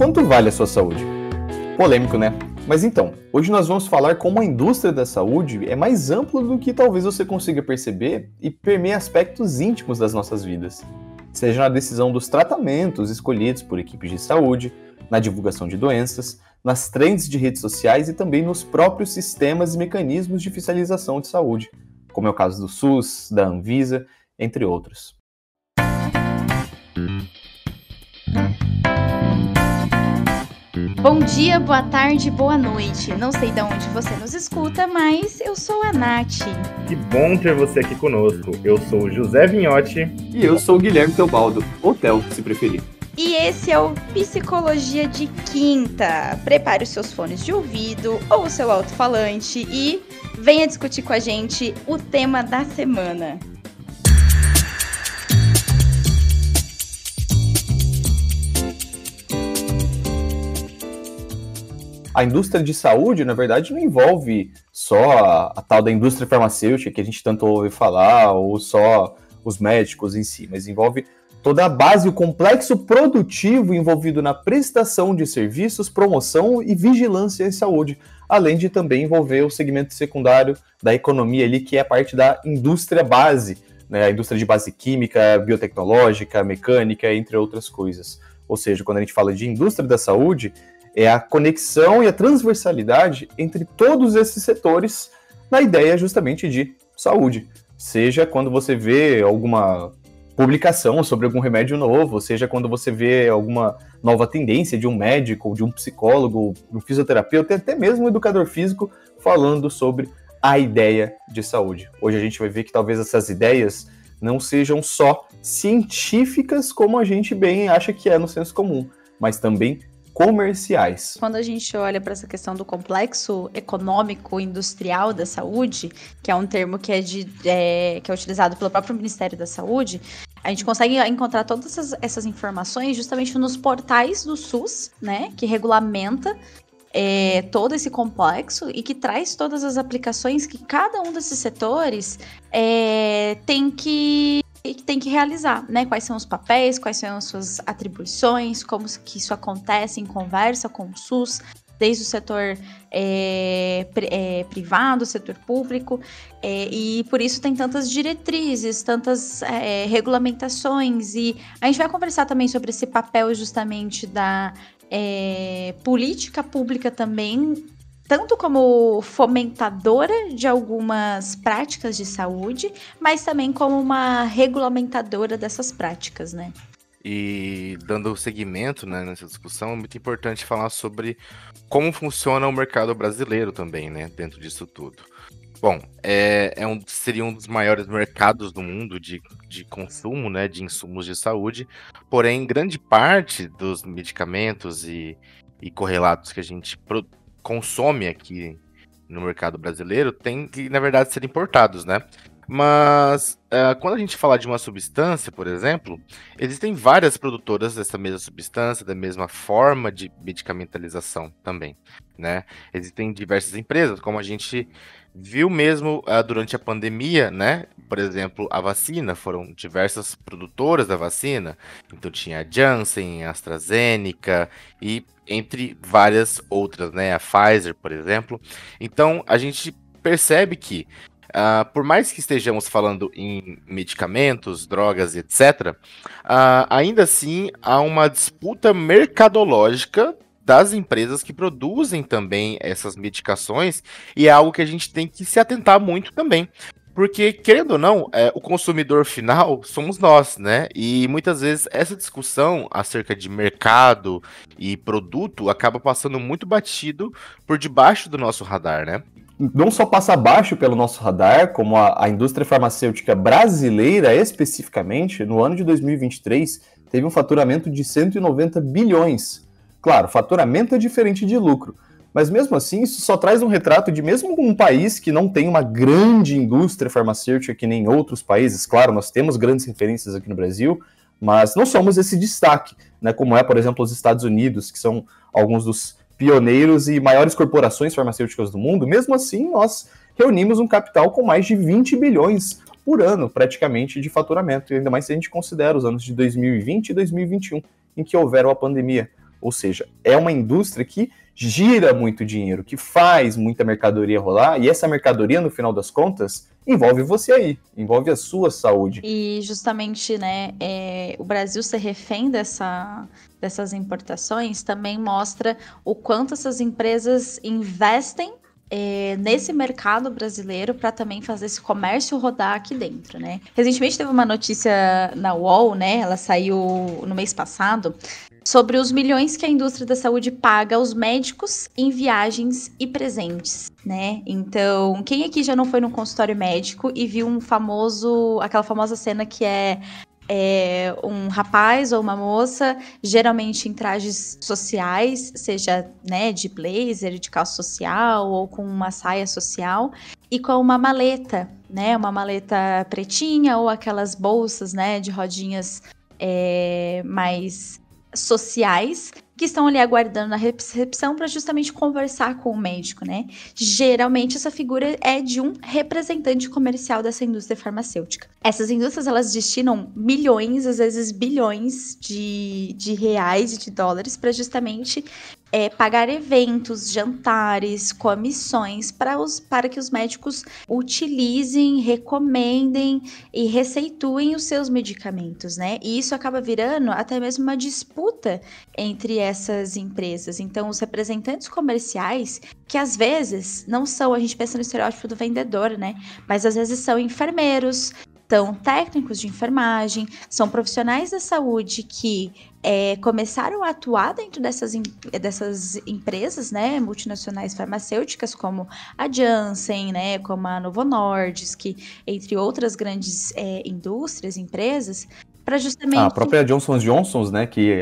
Quanto vale a sua saúde? Polêmico, né? Mas então, hoje nós vamos falar como a indústria da saúde é mais ampla do que talvez você consiga perceber e permeia aspectos íntimos das nossas vidas. Seja na decisão dos tratamentos escolhidos por equipes de saúde, na divulgação de doenças, nas trends de redes sociais e também nos próprios sistemas e mecanismos de fiscalização de saúde, como é o caso do SUS, da Anvisa, entre outros. Bom dia, boa tarde, boa noite. Não sei de onde você nos escuta, mas eu sou a Nath. Que bom ter você aqui conosco. Eu sou o José Vinhotti. E eu sou o Guilherme Teobaldo, ou Theo, se preferir. E esse é o Psicologia de Quinta. Prepare os seus fones de ouvido ou o seu alto-falante e venha discutir com a gente o tema da semana. A indústria de saúde, na verdade, não envolve só a tal da indústria farmacêutica que a gente tanto ouve falar, ou só os médicos em si, mas envolve toda a base e o complexo produtivo envolvido na prestação de serviços, promoção e vigilância em saúde, além de também envolver o segmento secundário da economia ali, que é a parte da indústria base, né? A indústria de base química, biotecnológica, mecânica, entre outras coisas. Ou seja, quando a gente fala de indústria da saúde, é a conexão e a transversalidade entre todos esses setores na ideia justamente de saúde. Seja quando você vê alguma publicação sobre algum remédio novo, seja quando você vê alguma nova tendência de um médico, de um psicólogo, de um fisioterapeuta, e até mesmo um educador físico falando sobre a ideia de saúde. Hoje a gente vai ver que talvez essas ideias não sejam só científicas, como a gente bem acha que é no senso comum, mas também comerciais. Quando a gente olha para essa questão do complexo econômico industrial da saúde, que é um termo que é utilizado pelo próprio Ministério da Saúde, a gente consegue encontrar todas essas informações justamente nos portais do SUS, né, que regulamenta todo esse complexo e que traz todas as aplicações que cada um desses setores tem que realizar, né? Quais são os papéis, quais são as suas atribuições, como que isso acontece em conversa com o SUS, desde o setor privado, setor público, e por isso tem tantas diretrizes, tantas regulamentações, e a gente vai conversar também sobre esse papel justamente da política pública também, tanto como fomentadora de algumas práticas de saúde, mas também como uma regulamentadora dessas práticas, né? E dando seguimento, né, nessa discussão, é muito importante falar sobre como funciona o mercado brasileiro também, né, dentro disso tudo. Bom, seria um dos maiores mercados do mundo de consumo, né, de insumos de saúde, porém, grande parte dos medicamentos e correlatos que a gente consome aqui no mercado brasileiro tem que, na verdade, ser importados, né? Mas quando a gente fala de uma substância, por exemplo, existem várias produtoras dessa mesma substância, da mesma forma de medicamentalização também, né? Existem diversas empresas, como a gente viu mesmo durante a pandemia, né? Por exemplo, a vacina, foram diversas produtoras da vacina, então tinha a Janssen, a AstraZeneca e entre várias outras, né? A Pfizer, por exemplo. Então, a gente percebe que por mais que estejamos falando em medicamentos, drogas, etc., ainda assim há uma disputa mercadológica das empresas que produzem também essas medicações, e é algo que a gente tem que se atentar muito também. Porque, querendo ou não, o consumidor final somos nós, né? E muitas vezes essa discussão acerca de mercado e produto acaba passando muito batido por debaixo do nosso radar, né? Não só passa abaixo pelo nosso radar, como a indústria farmacêutica brasileira, especificamente, no ano de 2023, teve um faturamento de 190 bilhões. Claro, faturamento é diferente de lucro, mas mesmo assim isso só traz um retrato de mesmo um país que não tem uma grande indústria farmacêutica que nem outros países. Claro, nós temos grandes referências aqui no Brasil, mas não somos esse destaque, né, como é, por exemplo, os Estados Unidos, que são alguns dos pioneiros e maiores corporações farmacêuticas do mundo. Mesmo assim, nós reunimos um capital com mais de 20 bilhões por ano, praticamente, de faturamento, e ainda mais se a gente considera os anos de 2020 e 2021, em que houveram a pandemia. Ou seja, é uma indústria que gira muito dinheiro, que faz muita mercadoria rolar, e essa mercadoria, no final das contas, envolve você aí, envolve a sua saúde. E justamente, né, o Brasil ser refém dessas importações também mostra o quanto essas empresas investem nesse mercado brasileiro para também fazer esse comércio rodar aqui dentro, né? Recentemente teve uma notícia na UOL, né? Ela saiu no mês passado, sobre os milhões que a indústria da saúde paga aos médicos em viagens e presentes, né? Então, quem aqui já não foi num consultório médico e viu aquela famosa cena que é um rapaz ou uma moça, geralmente em trajes sociais, seja, né, de blazer, de calça social ou com uma saia social, e com uma maleta, né, uma maleta pretinha ou aquelas bolsas, né, de rodinhas mais sociais, que estão ali aguardando na recepção para justamente conversar com o médico, né? Geralmente essa figura é de um representante comercial dessa indústria farmacêutica. Essas indústrias, elas destinam milhões, às vezes bilhões de reais e de dólares para justamente pagar eventos, jantares, comissões para que os médicos utilizem, recomendem e receituem os seus medicamentos, né? E isso acaba virando até mesmo uma disputa entre essas empresas. Então, os representantes comerciais, que às vezes não são, a gente pensa no estereótipo do vendedor, né? Mas às vezes são enfermeiros, são técnicos de enfermagem, são profissionais da saúde que começaram a atuar dentro dessas empresas, né, multinacionais farmacêuticas, como a Janssen, né, como a Novo Nordisk, entre outras grandes indústrias, empresas, para justamente... A própria Johnson & Johnson, né, que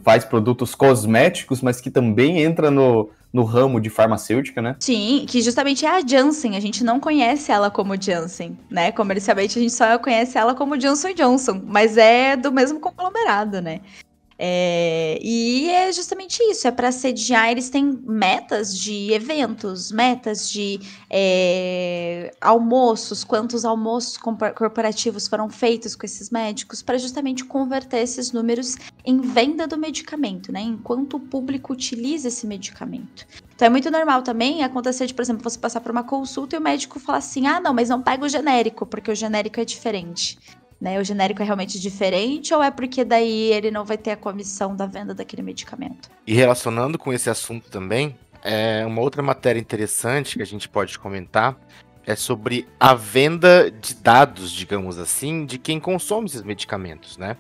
faz produtos cosméticos, mas que também entra no ramo de farmacêutica, né? Sim, que justamente é a Janssen, a gente não conhece ela como Janssen, né? Comercialmente a gente só conhece ela como Johnson & Johnson, mas é do mesmo conglomerado, né? E é justamente isso, é para sediar, eles têm metas de eventos, metas de almoços, quantos almoços corporativos foram feitos com esses médicos, para justamente converter esses números em venda do medicamento, né? Enquanto o público utiliza esse medicamento. Então é muito normal também acontecer de, por exemplo, você passar por uma consulta e o médico falar assim, não, mas não pega o genérico, porque o genérico é diferente. Né, o genérico é realmente diferente ou é porque daí ele não vai ter a comissão da venda daquele medicamento? E relacionando com esse assunto também, uma outra matéria interessante que a gente pode comentar é sobre a venda de dados, digamos assim, de quem consome esses medicamentos, né?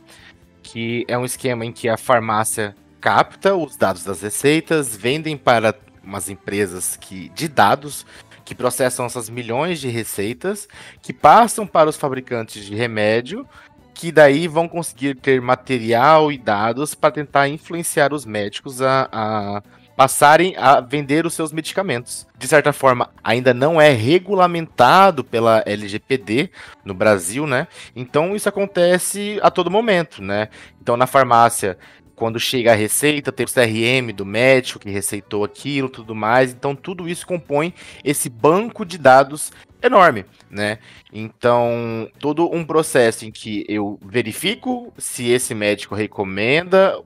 Que é um esquema em que a farmácia capta os dados das receitas, vendem para umas empresas de dados que processam essas milhões de receitas, que passam para os fabricantes de remédio, que daí vão conseguir ter material e dados para tentar influenciar os médicos a passarem a vender os seus medicamentos. De certa forma, ainda não é regulamentado pela LGPD no Brasil, né? Então isso acontece a todo momento, né? Então na farmácia, quando chega a receita, tem o CRM do médico que receitou aquilo, tudo mais. Então, tudo isso compõe esse banco de dados enorme, né? Então, todo um processo em que eu verifico se esse médico recomenda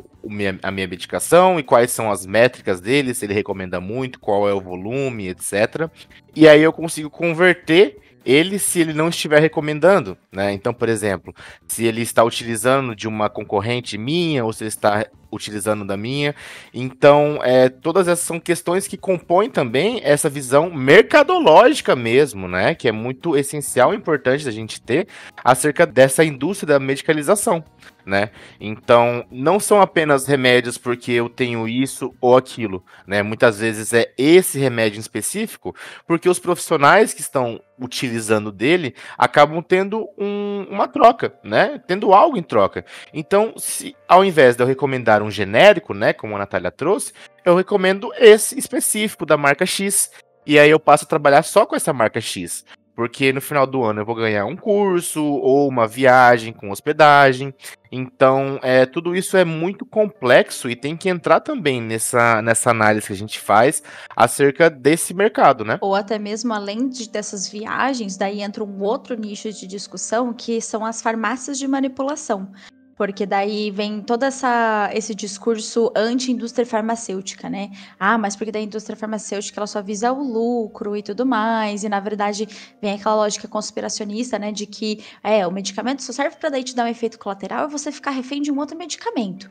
a minha medicação e quais são as métricas dele, se ele recomenda muito, qual é o volume, etc. E aí eu consigo converter ele se ele não estiver recomendando, né? Então, por exemplo, se ele está utilizando de uma concorrente minha ou se ele está utilizando da minha. Então, todas essas são questões que compõem também essa visão mercadológica mesmo, né? Que é muito essencial e importante da gente ter acerca dessa indústria da medicalização, né? Então, não são apenas remédios porque eu tenho isso ou aquilo, né? Muitas vezes é esse remédio em específico porque os profissionais que estão utilizando dele acabam tendo uma troca, né? Tendo algo em troca. Então, se ao invés de eu recomendar um genérico, né, como a Natália trouxe, eu recomendo esse específico da marca X. E aí eu passo a trabalhar só com essa marca X. Porque no final do ano eu vou ganhar um curso ou uma viagem com hospedagem. Então, tudo isso é muito complexo e tem que entrar também nessa análise que a gente faz acerca desse mercado, né? Ou até mesmo além dessas viagens, daí entra um outro nicho de discussão que são as farmácias de manipulação. Porque daí vem todo esse discurso anti-indústria farmacêutica, né? Ah, mas porque da indústria farmacêutica ela só visa o lucro e tudo mais, e na verdade vem aquela lógica conspiracionista, né, de que o medicamento só serve para daí te dar um efeito colateral e você ficar refém de um outro medicamento.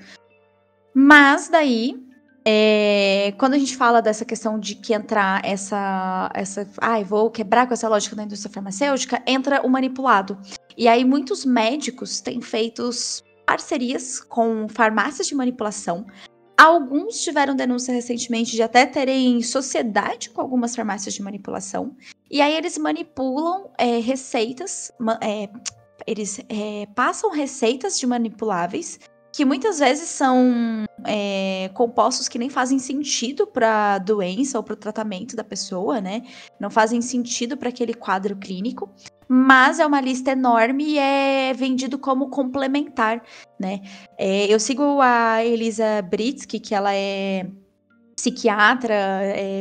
Mas daí, quando a gente fala dessa questão de que entrar vou quebrar com essa lógica da indústria farmacêutica, entra o manipulado. E aí muitos médicos têm feito parcerias com farmácias de manipulação. Alguns tiveram denúncia recentemente de até terem sociedade com algumas farmácias de manipulação. E aí eles manipulam receitas, eles passam receitas de manipuláveis que muitas vezes são compostos que nem fazem sentido para a doença ou para o tratamento da pessoa, né? Não fazem sentido para aquele quadro clínico, mas é uma lista enorme e é vendido como complementar, né? Eu sigo a Elisa Britsky, que ela é psiquiatra,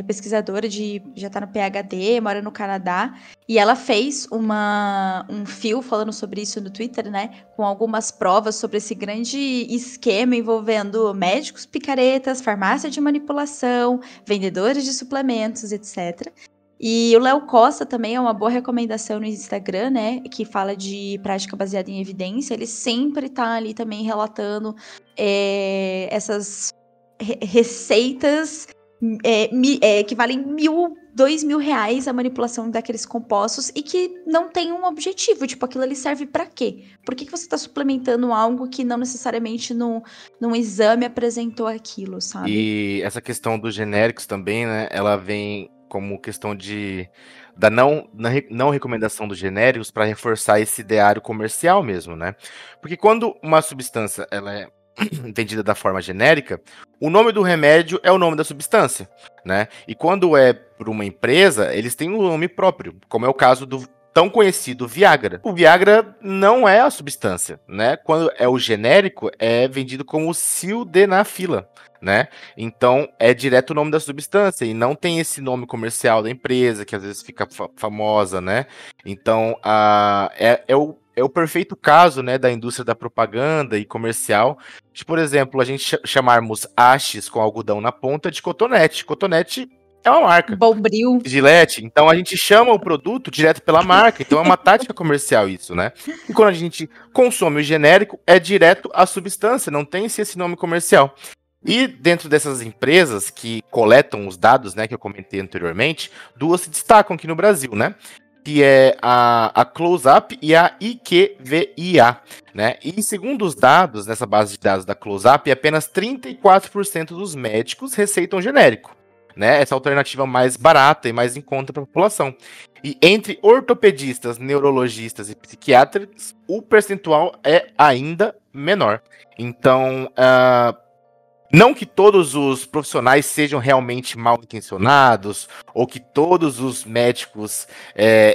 pesquisadora já tá no PhD, mora no Canadá, e ela fez um fio falando sobre isso no Twitter, né, com algumas provas sobre esse grande esquema envolvendo médicos picaretas, farmácia de manipulação, vendedores de suplementos, etc. E o Léo Costa também é uma boa recomendação no Instagram, né, que fala de prática baseada em evidência. Ele sempre tá ali também relatando essas receitas que valem R$2.000 a manipulação daqueles compostos e que não tem um objetivo, tipo, aquilo ali serve pra quê? Por que você tá suplementando algo que não necessariamente num exame apresentou aquilo, sabe? E essa questão dos genéricos também, né, ela vem como questão da não recomendação dos genéricos para reforçar esse ideário comercial mesmo, né? Porque quando uma substância ela é entendida da forma genérica, o nome do remédio é o nome da substância, né? E quando é por uma empresa, eles têm um nome próprio, como é o caso do tão conhecido Viagra. O Viagra não é a substância, né? Quando é o genérico, é vendido como sildenafila, né? Então, é direto o nome da substância e não tem esse nome comercial da empresa, que às vezes fica famosa, né? Então, é o perfeito caso, né, da indústria da propaganda e comercial, de, por exemplo, a gente chamarmos hastes com algodão na ponta de cotonete. Cotonete é uma marca. Bombril. Gillette. Então a gente chama o produto direto pela marca. Então é uma tática comercial isso, né? E quando a gente consome o genérico, é direto a substância, não tem esse nome comercial. E dentro dessas empresas que coletam os dados, né, que eu comentei anteriormente, duas se destacam aqui no Brasil, né? Que é a Close-Up e a IQVIA, né? E segundo os dados, nessa base de dados da Close-Up, apenas 34% dos médicos receitam genérico, né? Essa alternativa mais barata e mais em conta para a população. E entre ortopedistas, neurologistas e psiquiatras, o percentual é ainda menor. Então, não que todos os profissionais sejam realmente mal intencionados ou que todos os médicos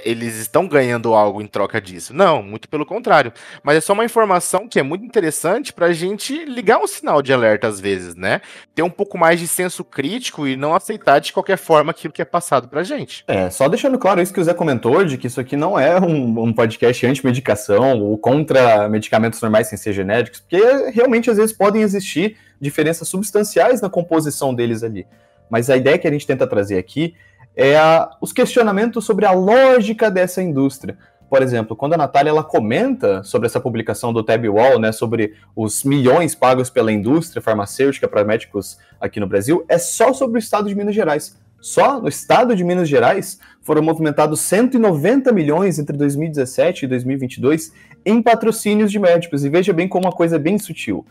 eles estão ganhando algo em troca disso. Não, muito pelo contrário. Mas é só uma informação que é muito interessante para a gente ligar um sinal de alerta às vezes, né? Ter um pouco mais de senso crítico e não aceitar de qualquer forma aquilo que é passado para a gente. Só deixando claro isso que o Zé comentou, de que isso aqui não é um podcast anti-medicação ou contra medicamentos normais sem ser genéricos, porque realmente às vezes podem existir diferenças substanciais na composição deles ali. Mas a ideia que a gente tenta trazer aqui é os questionamentos sobre a lógica dessa indústria. Por exemplo, quando a Natália ela comenta sobre essa publicação do Tab Wall, né, sobre os milhões pagos pela indústria farmacêutica para médicos aqui no Brasil, é só sobre o estado de Minas Gerais. Só no estado de Minas Gerais foram movimentados 190 milhões entre 2017 e 2022 em patrocínios de médicos. E veja bem como uma coisa é bem sutil.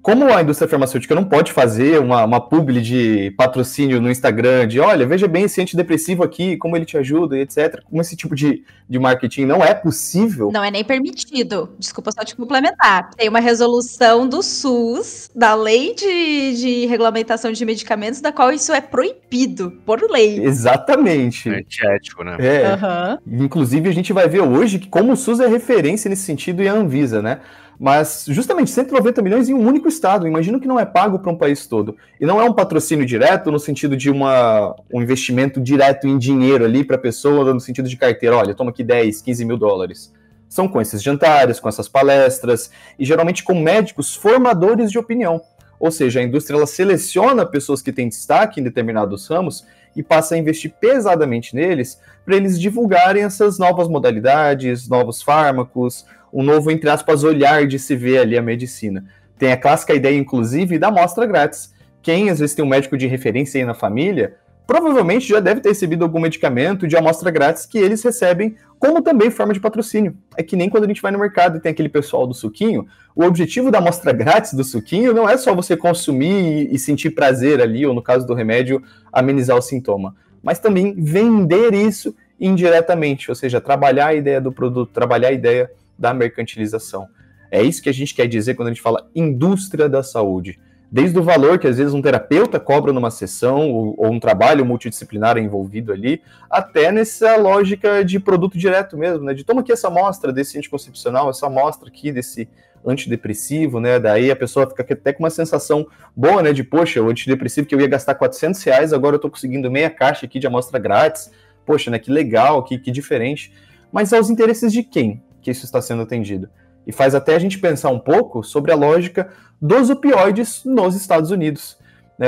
Como a indústria farmacêutica não pode fazer uma publi de patrocínio no Instagram, de olha, veja bem esse antidepressivo aqui, como ele te ajuda e etc. Como esse tipo de marketing não é possível. Não é nem permitido. Desculpa só te complementar. Tem uma resolução do SUS, da Lei de Regulamentação de Medicamentos, da qual isso é proibido, por lei. Exatamente. É antiético, né? Inclusive, a gente vai ver hoje que como o SUS é referência nesse sentido e a Anvisa, né? Mas justamente 190 milhões em um único estado, imagino que não é pago para um país todo. E não é um patrocínio direto no sentido de um investimento direto em dinheiro ali para a pessoa, no sentido de carteira, olha, toma aqui 10, 15 mil dólares. são com esses jantares, com essas palestras, e geralmente com médicos formadores de opinião. Ou seja, a indústria ela seleciona pessoas que têm destaque em determinados ramos e passa a investir pesadamente neles para eles divulgarem essas novas modalidades, novos fármacos, um novo, entre aspas, olhar de se ver ali a medicina. Tem a clássica ideia, inclusive, da amostra grátis. Quem, às vezes, tem um médico de referência aí na família, provavelmente já deve ter recebido algum medicamento de amostra grátis que eles recebem, como também forma de patrocínio. É que nem quando a gente vai no mercado e tem aquele pessoal do suquinho, o objetivo da amostra grátis do suquinho não é só você consumir e sentir prazer ali, ou no caso do remédio, amenizar o sintoma, mas também vender isso indiretamente, ou seja, trabalhar a ideia do produto, trabalhar a ideia da mercantilização. É isso que a gente quer dizer quando a gente fala indústria da saúde. Desde o valor que às vezes um terapeuta cobra numa sessão, ou um trabalho multidisciplinar envolvido ali, até nessa lógica de produto direto mesmo, né? De toma aqui essa amostra desse anticoncepcional, essa amostra aqui desse antidepressivo, né? Daí a pessoa fica até com uma sensação boa, né? De, poxa, o antidepressivo que eu ia gastar R$400, agora eu tô conseguindo meia caixa aqui de amostra grátis. Poxa, né? Que legal, que diferente. Mas aos interesses de quem que isso está sendo atendido? E faz até a gente pensar um pouco sobre a lógica dos opioides nos Estados Unidos.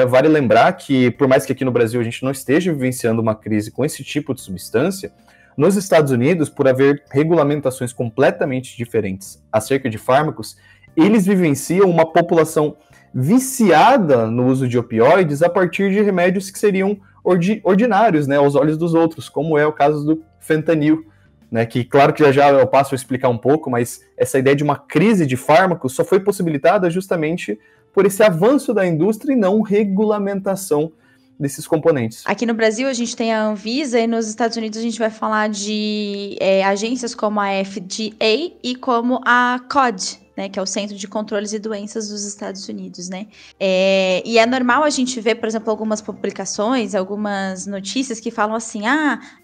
Vale lembrar que, por mais que aqui no Brasil a gente não esteja vivenciando uma crise com esse tipo de substância, nos Estados Unidos, por haver regulamentações completamente diferentes acerca de fármacos, eles vivenciam uma população viciada no uso de opioides a partir de remédios que seriam ordinários, né, aos olhos dos outros, como é o caso do fentanil. Né, que claro que já eu passo a explicar um pouco, mas essa ideia de uma crise de fármacos só foi possibilitada justamente por esse avanço da indústria e não regulamentação desses componentes. Aqui no Brasil a gente tem a Anvisa e nos Estados Unidos a gente vai falar de agências como a FDA e como a COD, né, que é o Centro de Controles e Doenças dos Estados Unidos, né? E é normal a gente ver, por exemplo, algumas publicações, algumas notícias que falam assim,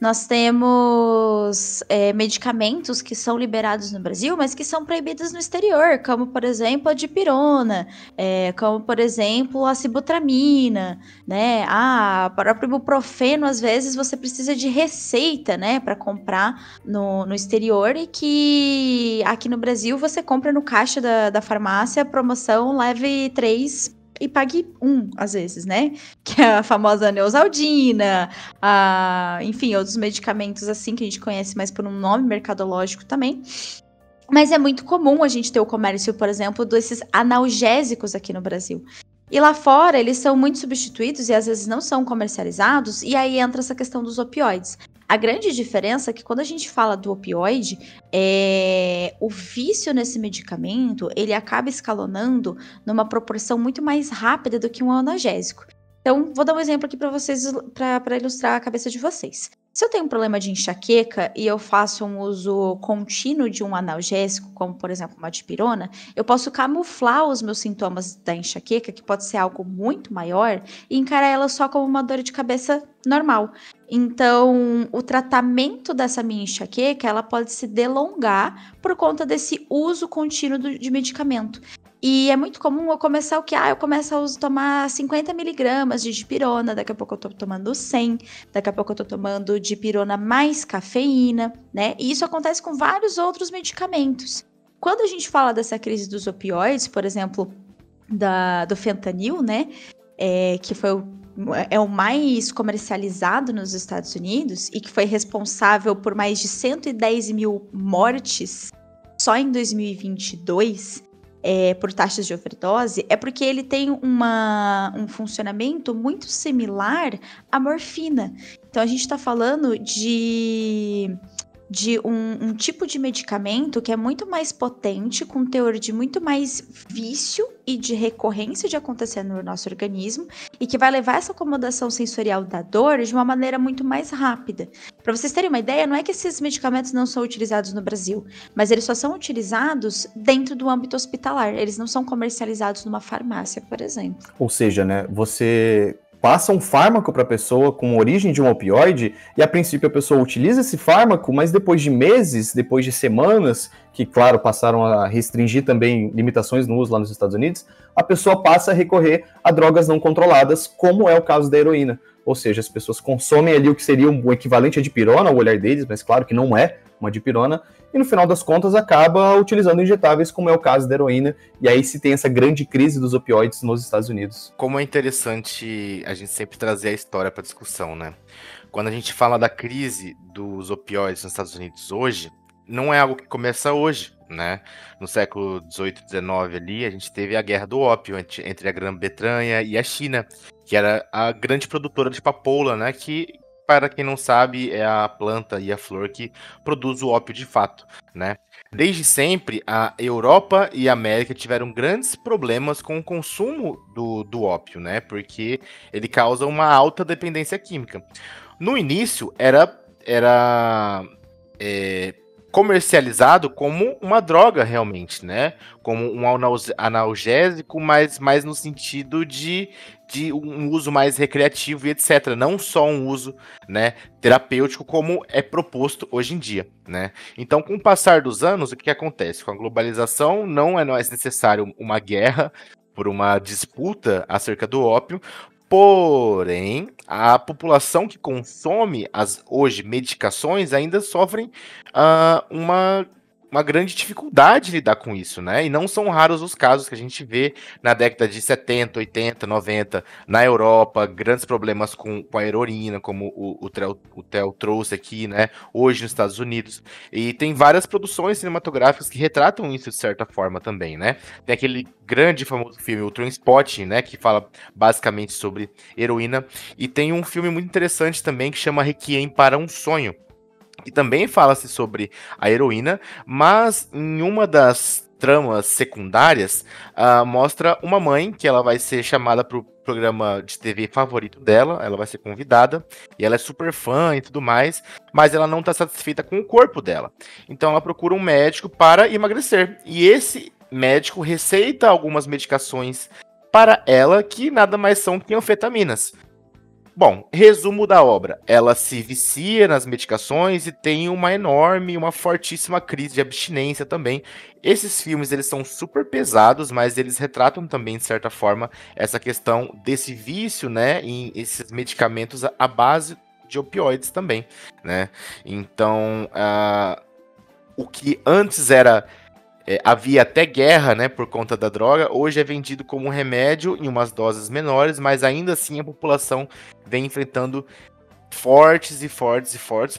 nós temos medicamentos que são liberados no Brasil, mas que são proibidos no exterior, como, por exemplo, a dipirona, como, por exemplo, a sibutramina, né? Para o ibuprofeno, às vezes, você precisa de receita, né, para comprar no exterior e que aqui no Brasil você compra no caixa da farmácia, promoção, leve 3 e pague 1, às vezes, né? Que é a famosa Neosaldina, enfim, outros medicamentos assim que a gente conhece mais por um nome mercadológico também. Mas é muito comum a gente ter o comércio, por exemplo, desses analgésicos aqui no Brasil. E lá fora, eles são muito substituídos e às vezes não são comercializados, e aí entra essa questão dos opioides. A grande diferença é que quando a gente fala do opioide, o vício nesse medicamento, ele acaba escalonando numa proporção muito mais rápida do que um analgésico. Então, vou dar um exemplo aqui para vocês, para ilustrar a cabeça de vocês. Se eu tenho um problema de enxaqueca e eu faço um uso contínuo de um analgésico, como por exemplo uma dipirona, eu posso camuflar os meus sintomas da enxaqueca, que pode ser algo muito maior, e encarar ela só como uma dor de cabeça normal. Então, o tratamento dessa minha enxaqueca, ela pode se delongar por conta desse uso contínuo de medicamento. E é muito comum eu começar eu começo a tomar 50 miligramas de dipirona, daqui a pouco eu tô tomando 100, daqui a pouco eu tô tomando dipirona mais cafeína, né? E isso acontece com vários outros medicamentos. Quando a gente fala dessa crise dos opioides, por exemplo, do fentanil, né? Que foi o mais comercializado nos Estados Unidos e que foi responsável por mais de 110 mil mortes só em 2022, por taxas de overdose, é porque ele tem um funcionamento muito similar à morfina. Então, a gente está falando de um tipo de medicamento que é muito mais potente, com teor de muito mais vício e de recorrência de acontecer no nosso organismo, e que vai levar essa acomodação sensorial da dor de uma maneira muito mais rápida. Para vocês terem uma ideia, não é que esses medicamentos não são utilizados no Brasil, mas eles só são utilizados dentro do âmbito hospitalar, eles não são comercializados numa farmácia, por exemplo. Ou seja, né, você passa um fármaco para a pessoa com origem de um opioide e, a princípio, a pessoa utiliza esse fármaco, mas depois de meses, depois de semanas, que, claro, passaram a restringir também limitações no uso lá nos Estados Unidos, a pessoa passa a recorrer a drogas não controladas, como é o caso da heroína. Ou seja, as pessoas consomem ali o que seria o equivalente a dipirona, ao olhar deles, mas claro que não é, uma dipirona, e no final das contas acaba utilizando injetáveis, como é o caso da heroína, e aí se tem essa grande crise dos opioides nos Estados Unidos. Como é interessante a gente sempre trazer a história para discussão, né? Quando a gente fala da crise dos opioides nos Estados Unidos hoje, não é algo que começa hoje, né? No século XVIII, XIX ali, a gente teve a guerra do ópio entre a Grã-Bretanha e a China, que era a grande produtora de papoula, né? Que, para quem não sabe, é a planta e a flor que produz o ópio de fato, né? Desde sempre, a Europa e a América tiveram grandes problemas com o consumo do ópio, né? Porque ele causa uma alta dependência química. No início, era comercializado como uma droga realmente, né? Como um analgésico, mas mais no sentido de um uso mais recreativo e etc. Não só um uso, né, terapêutico como é proposto hoje em dia, né? Então, com o passar dos anos, o que acontece? Com a globalização, não é mais necessário uma guerra por uma disputa acerca do ópio. Porém, a população que consome as hoje medicações ainda sofrem uma grande dificuldade de lidar com isso, né? E não são raros os casos que a gente vê na década de 70, 80, 90, na Europa, grandes problemas com a heroína, como o Theo trouxe aqui, né? Hoje nos Estados Unidos. E tem várias produções cinematográficas que retratam isso de certa forma também, né? Tem aquele grande e famoso filme, o Trainspotting, né? Que fala basicamente sobre heroína. E tem um filme muito interessante também que chama Requiem para um Sonho, que também fala-se sobre a heroína, mas em uma das tramas secundárias, mostra uma mãe que ela vai ser chamada para o programa de TV favorito dela, ela vai ser convidada, e ela é super fã e tudo mais, mas ela não está satisfeita com o corpo dela. Então ela procura um médico para emagrecer, e esse médico receita algumas medicações para ela que nada mais são que anfetaminas. Bom, resumo da obra. Ela se vicia nas medicações e tem uma fortíssima crise de abstinência também. Esses filmes, eles são super pesados, mas eles retratam também, de certa forma, essa questão desse vício, né, em esses medicamentos à base de opioides também, né? Então, o que antes era... havia até guerra, né, por conta da droga, hoje é vendido como um remédio em umas doses menores, mas ainda assim a população vem enfrentando fortes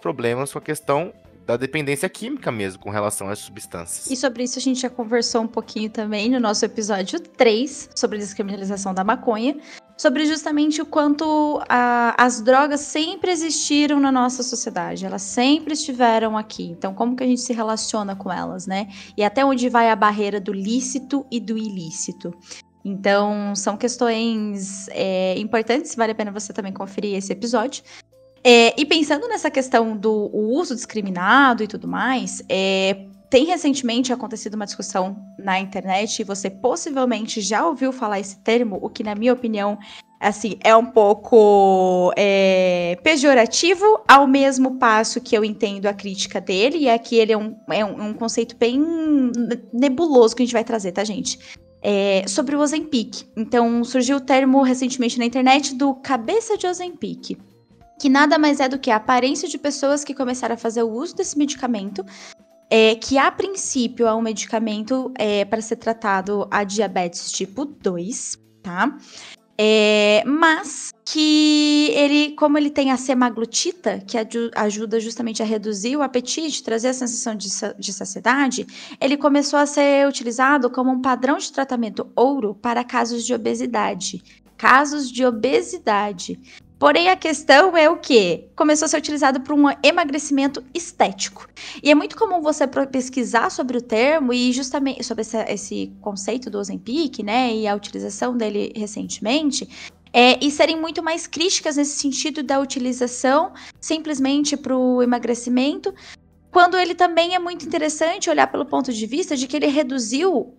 problemas com a questão da dependência química mesmo, com relação às substâncias. E sobre isso a gente já conversou um pouquinho também no nosso episódio 3, sobre a descriminalização da maconha, sobre justamente o quanto as drogas sempre existiram na nossa sociedade, elas sempre estiveram aqui, então como que a gente se relaciona com elas, né? E até onde vai a barreira do lícito e do ilícito. Então, são questões importantes, vale a pena você também conferir esse episódio. E pensando nessa questão do uso discriminado e tudo mais, tem recentemente acontecido uma discussão na internet e você possivelmente já ouviu falar esse termo, o que, na minha opinião, assim, é um pouco pejorativo, ao mesmo passo que eu entendo a crítica dele, e aqui ele é um conceito bem nebuloso que a gente vai trazer, tá, gente? Sobre o Ozempic. Então, surgiu o termo recentemente na internet do cabeça de Ozempic, que nada mais é do que a aparência de pessoas que começaram a fazer o uso desse medicamento, que a princípio é um medicamento para ser tratado a diabetes tipo 2, tá? Mas que ele, como ele tem a semaglutida, que ajuda justamente a reduzir o apetite, trazer a sensação de saciedade, ele começou a ser utilizado como um padrão de tratamento ouro para casos de obesidade. Casos de obesidade. Porém, a questão é o quê? Começou a ser utilizado para um emagrecimento estético. E é muito comum você pesquisar sobre o termo e justamente sobre esse conceito do Ozempic, né, e a utilização dele recentemente, e serem muito mais críticas nesse sentido da utilização simplesmente para o emagrecimento, quando ele também é muito interessante olhar pelo ponto de vista de que ele reduziu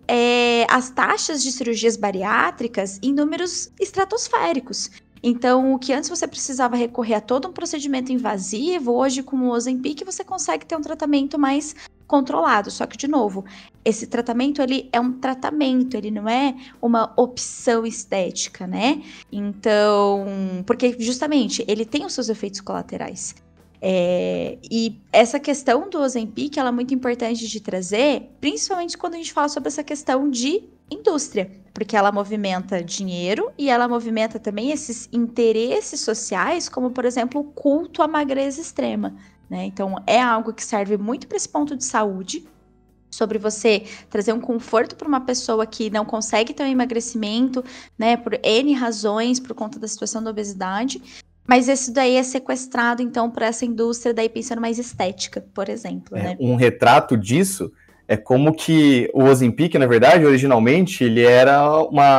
as taxas de cirurgias bariátricas em números estratosféricos. Então, o que antes você precisava recorrer a todo um procedimento invasivo, hoje com o Ozempic você consegue ter um tratamento mais controlado. Só que, de novo, esse tratamento ele é um tratamento, ele não é uma opção estética, né? Então, porque justamente ele tem os seus efeitos colaterais. E essa questão do Ozempic, ela é muito importante de trazer, principalmente quando a gente fala sobre essa questão de indústria, porque ela movimenta dinheiro e ela movimenta também esses interesses sociais, como, por exemplo, o culto à magreza extrema, né? Então, é algo que serve muito para esse ponto de saúde, sobre você trazer um conforto para uma pessoa que não consegue ter um emagrecimento, né, por N razões, por conta da situação da obesidade, mas esse daí é sequestrado, então, por essa indústria, daí pensando mais estética, por exemplo, né? Um retrato disso é como que o Ozempic, na verdade, originalmente, ele era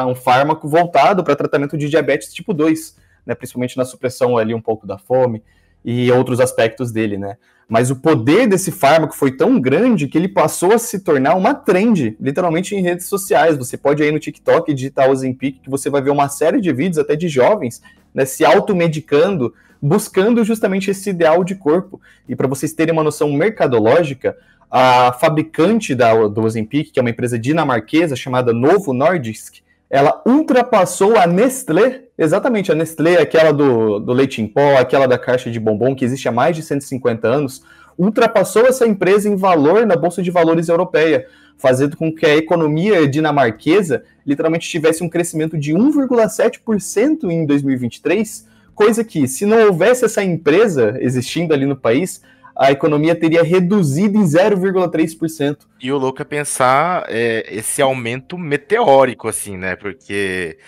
um fármaco voltado para tratamento de diabetes tipo 2, né, principalmente na supressão ali um pouco da fome e outros aspectos dele, né? Mas o poder desse fármaco foi tão grande que ele passou a se tornar uma trend, literalmente em redes sociais. Você pode ir aí no TikTok digitar Ozempic, que você vai ver uma série de vídeos, até de jovens, né, se automedicando, buscando justamente esse ideal de corpo. E para vocês terem uma noção mercadológica, a fabricante do Ozempic, que é uma empresa dinamarquesa chamada Novo Nordisk, ela ultrapassou a Nestlé, exatamente, a Nestlé, aquela do leite em pó, aquela da caixa de bombom, que existe há mais de 150 anos, ultrapassou essa empresa em valor na Bolsa de Valores europeia, fazendo com que a economia dinamarquesa literalmente tivesse um crescimento de 1,7% em 2023, coisa que, se não houvesse essa empresa existindo ali no país, a economia teria reduzido em 0,3%. E o louco é pensar esse aumento meteórico, assim, né? Porque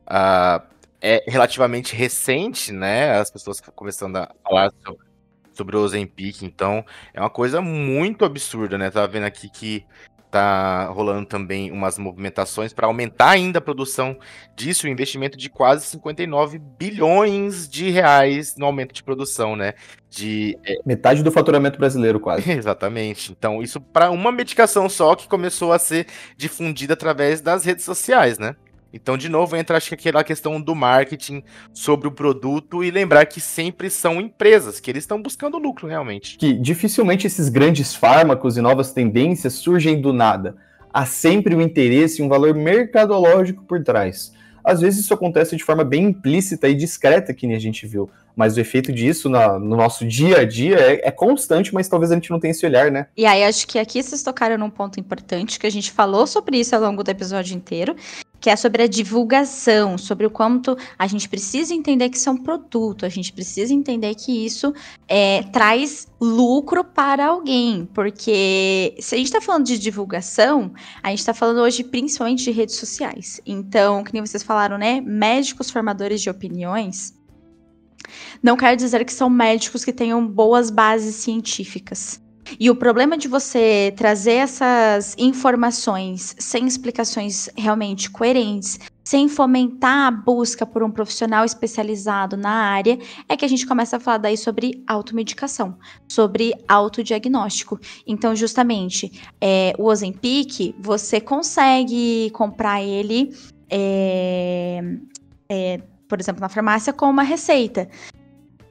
é relativamente recente, né? As pessoas começando a falar sobre o Ozempic, então é uma coisa muito absurda, né? Tava vendo aqui que tá rolando também umas movimentações para aumentar ainda a produção disso, um investimento de quase 59 bilhões de reais no aumento de produção, né? Metade do faturamento brasileiro, quase. Exatamente. Então, isso para uma medicação só que começou a ser difundida através das redes sociais, né? Então, de novo, entra, acho que aquela questão do marketing sobre o produto e lembrar que sempre são empresas, que eles estão buscando lucro, realmente. Que dificilmente esses grandes fármacos e novas tendências surgem do nada. Há sempre um interesse e um valor mercadológico por trás. Às vezes isso acontece de forma bem implícita e discreta, que nem a gente viu. Mas o efeito disso no nosso dia a dia é constante, mas talvez a gente não tenha esse olhar, né? E aí, acho que aqui vocês tocaram num ponto importante, que a gente falou sobre isso ao longo do episódio inteiro, que é sobre a divulgação, sobre o quanto a gente precisa entender que isso é um produto, a gente precisa entender que isso traz lucro para alguém, porque se a gente está falando de divulgação, a gente está falando hoje principalmente de redes sociais. Então, que nem vocês falaram, né, médicos formadores de opiniões, não quer dizer que são médicos que tenham boas bases científicas. E o problema de você trazer essas informações sem explicações realmente coerentes, sem fomentar a busca por um profissional especializado na área, é que a gente começa a falar daí sobre automedicação, sobre autodiagnóstico. Então, justamente, o Ozempic, você consegue comprar ele, por exemplo, na farmácia com uma receita.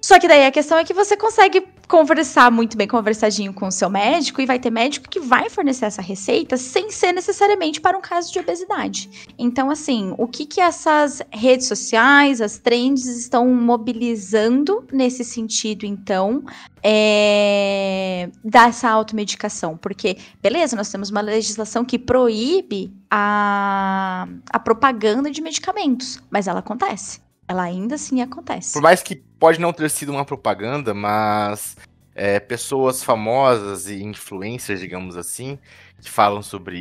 Só que daí a questão é que você consegue conversar muito bem, conversadinho com o seu médico, e vai ter médico que vai fornecer essa receita sem ser necessariamente para um caso de obesidade. Então, assim, o que essas redes sociais, as trends estão mobilizando nesse sentido, então, dessa automedicação? Porque, beleza, nós temos uma legislação que proíbe a propaganda de medicamentos, mas ela acontece. Ela ainda assim acontece. Por mais que pode não ter sido uma propaganda, mas pessoas famosas e influencers, digamos assim, que falaram sobre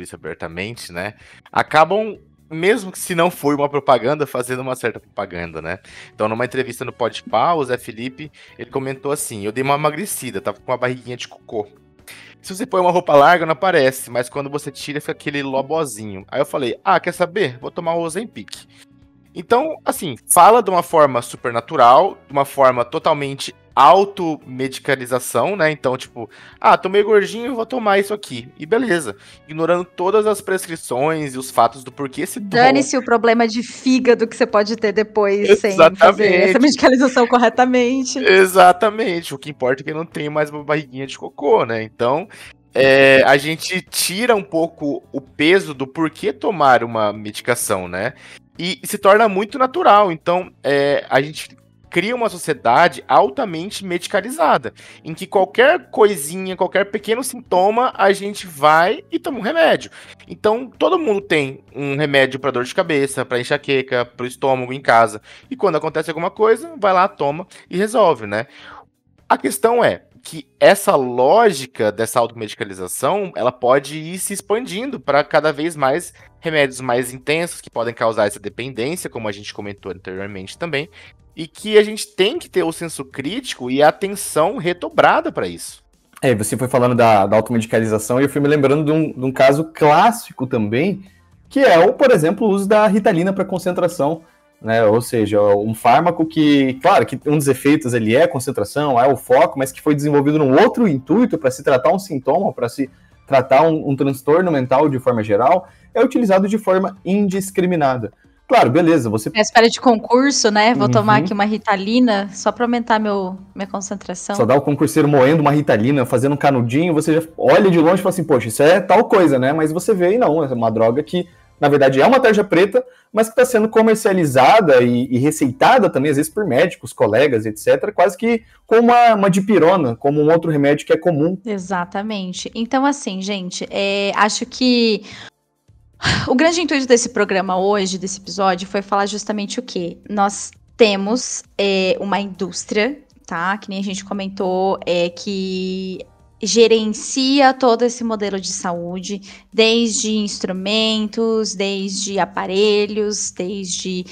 isso abertamente, né? Acabam, mesmo que se não foi uma propaganda, fazendo uma certa propaganda, né? Então, numa entrevista no Podpah, o Zé Felipe, ele comentou assim: eu dei uma emagrecida, tava com uma barriguinha de cocô. Se você põe uma roupa larga, não aparece, mas quando você tira, fica aquele lobozinho. Aí eu falei, quer saber? Vou tomar o Ozempic. Então, assim, fala de uma forma super natural, de uma forma totalmente automedicalização, né? Então, tipo, tô meio gordinho, vou tomar isso aqui. E beleza. Ignorando todas as prescrições e os fatos do porquê se toma. Dane-se o problema de fígado que você pode ter depois sem fazer essa medicalização corretamente. Exatamente. O que importa é que não tem mais uma barriguinha de cocô, né? Então, a gente tira um pouco o peso do porquê tomar uma medicação, né? E se torna muito natural. Então, a gente cria uma sociedade altamente medicalizada, em que qualquer coisinha, qualquer pequeno sintoma, a gente vai e toma um remédio. Então, todo mundo tem um remédio para dor de cabeça, para enxaqueca, para o estômago em casa. E quando acontece alguma coisa, vai lá, toma e resolve, né? A questão é que essa lógica dessa automedicalização, ela pode ir se expandindo para cada vez mais remédios mais intensos que podem causar essa dependência, como a gente comentou anteriormente também, e que a gente tem que ter o senso crítico e a atenção redobrada para isso. Você foi falando da automedicalização e eu fui me lembrando de um caso clássico também, que é, por exemplo, o uso da Ritalina para concentração. Né? Ou seja, um fármaco que, claro, que um dos efeitos ele é a concentração, é o foco, mas que foi desenvolvido num outro intuito para se tratar um sintoma, para se tratar um transtorno mental de forma geral, é utilizado de forma indiscriminada. Claro, beleza, você... É espera de concurso, né? Vou tomar aqui uma Ritalina só para aumentar minha concentração. Só dá o concurseiro moendo uma Ritalina, fazendo um canudinho, você já olha de longe e fala assim, poxa, isso é tal coisa, né? Mas você vê e não, é uma droga que na verdade é uma tarja preta, mas que está sendo comercializada e receitada também, às vezes, por médicos, colegas, etc., quase que como uma dipirona, como um outro remédio que é comum. Exatamente. Então, assim, gente, acho que o grande intuito desse programa hoje, desse episódio, foi falar justamente o quê? Nós temos uma indústria, tá? Que nem a gente comentou, que gerencia todo esse modelo de saúde, desde instrumentos, desde aparelhos, desde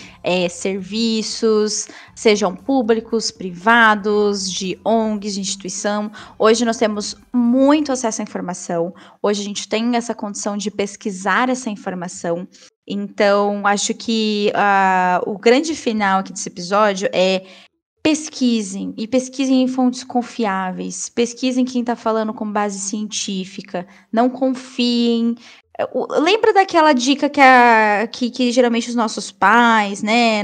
serviços, sejam públicos, privados, de ONGs, de instituição. Hoje nós temos muito acesso à informação, hoje a gente tem essa condição de pesquisar essa informação. Então, acho que o grande final aqui desse episódio é: pesquisem, e pesquisem em fontes confiáveis, pesquisem quem está falando com base científica, não confiem. Lembra daquela dica que geralmente os nossos pais, né,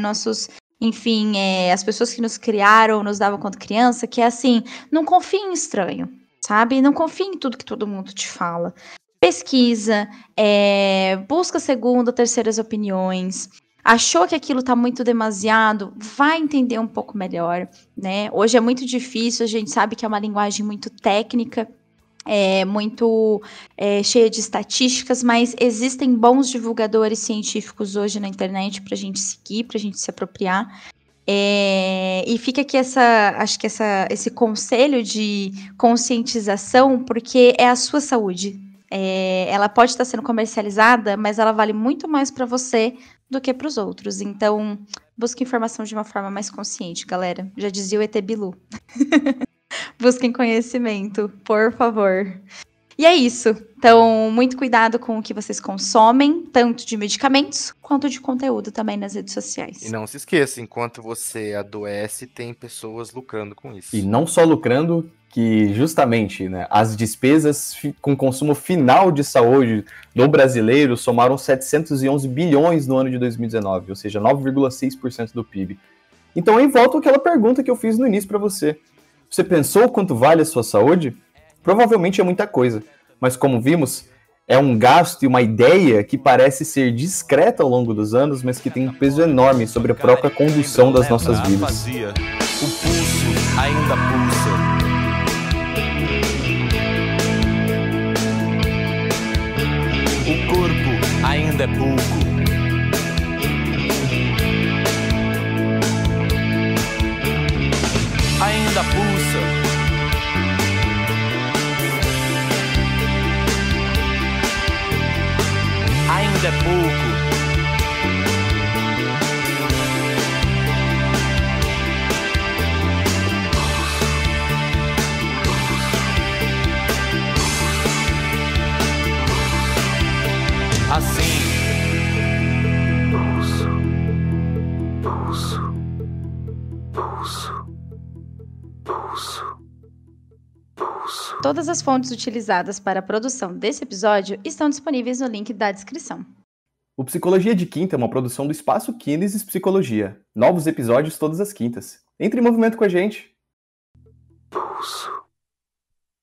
enfim, as pessoas que nos criaram, nos davam quando criança, que é assim, não confie em estranho, sabe? Não confie em tudo que todo mundo te fala. Pesquisa, busca segunda, terceiras opiniões. Achou que aquilo tá muito demasiado, vai entender um pouco melhor, né? Hoje é muito difícil, a gente sabe que é uma linguagem muito técnica, muito cheia de estatísticas, mas existem bons divulgadores científicos hoje na internet pra gente seguir, pra gente se apropriar. E fica aqui esse conselho de conscientização, porque é a sua saúde. Ela pode estar sendo comercializada, mas ela vale muito mais para você do que para os outros. Então, busque informação de uma forma mais consciente, galera. Já dizia o ET Bilu. Busquem conhecimento, por favor. E é isso. Então, muito cuidado com o que vocês consomem, tanto de medicamentos quanto de conteúdo também nas redes sociais. E não se esqueça, enquanto você adoece, tem pessoas lucrando com isso. E não só lucrando, que justamente, né, as despesas com consumo final de saúde do brasileiro somaram 711 bilhões no ano de 2019, ou seja, 9,6% do PIB. Então, aí volta aquela pergunta que eu fiz no início para você. Você pensou quanto vale a sua saúde? Provavelmente é muita coisa, mas como vimos, é um gasto e uma ideia que parece ser discreta ao longo dos anos, mas que tem um peso enorme sobre a própria condução das nossas vidas. O pulso ainda pulsa. O corpo ainda é pouco. Ainda pulsa. Ainda é pouco. Assim. Pulso. Pulso. Pulso. Pulso. Pulso. Todas as fontes utilizadas para a produção desse episódio estão disponíveis no link da descrição. O Psicologia de Quinta é uma produção do Espaço Kinesis Psicologia. Novos episódios todas as quintas. Entre em movimento com a gente. Pulso.